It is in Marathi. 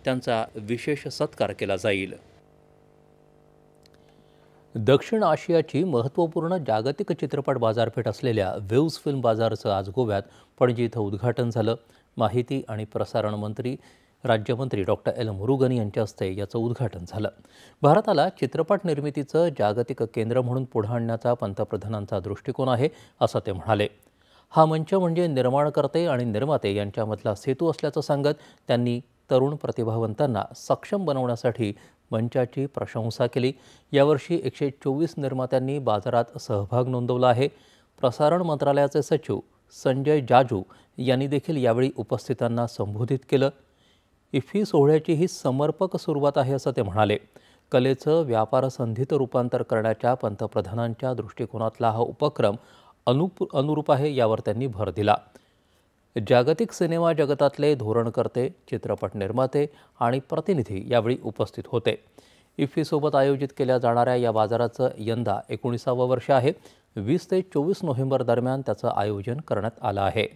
त्यांचा विशेष सत्कार केला जाईल। दक्षिण आशियाची महत्त्वपूर्ण जागतिक चित्रपट बाजारपेठ असलेल्या वेव्ज फिल्म बाजाराचं आज गोव्यात पणजी इथं उद्घाटन झालं। माहिती आणि प्रसारण मंत्री राज्यमंत्री डॉक्टर एल मुरुगन यांच्या हस्ते याचं उद्घाटन झालं। भारताला चित्रपट निर्मितीचं जागतिक केंद्र म्हणून पुढे आणण्याचा पंतप्रधानांचा दृष्टिकोन आहे, असं ते म्हणाले। हा मंच म्हणजे निर्माणकर्ते आणि निर्माते यांच्यामधला सेतू असल्याचं सांगत त्यांनी तरुण प्रतिभावंतांना सक्षम बनवण्यासाठी मंचाची प्रशंसा केली। यावर्षी 124 निर्मात्यांनी बाजारात सहभाग नोंदवला आहे। प्रसारण मंत्रालयाचे सचिव संजय जाजू यांनी देखील यावेळी उपस्थितांना संबोधित केलं। इफ्फी सोहळ्याची ही समर्पक सुरुवात आहे, असं ते म्हणाले। कलेचं व्यापार संधीत रूपांतर करण्याच्या पंतप्रधानांच्या दृष्टिकोनातला हा उपक्रम अनुरूप आहे, यावर त्यांनी भर दिला। जागतिक सिनेमा जगतातले धोरणकर्ते, चित्रपट निर्माते आणि प्रतिनिधी यावेळी उपस्थित होते। इफ्फीसोबत आयोजित केल्या जाणाऱ्या या बाजाराचं यंदा 19वं वर्ष आहे। 20 ते 24 नोव्हेंबर दरम्यान त्याचं आयोजन करण्यात आलं आहे।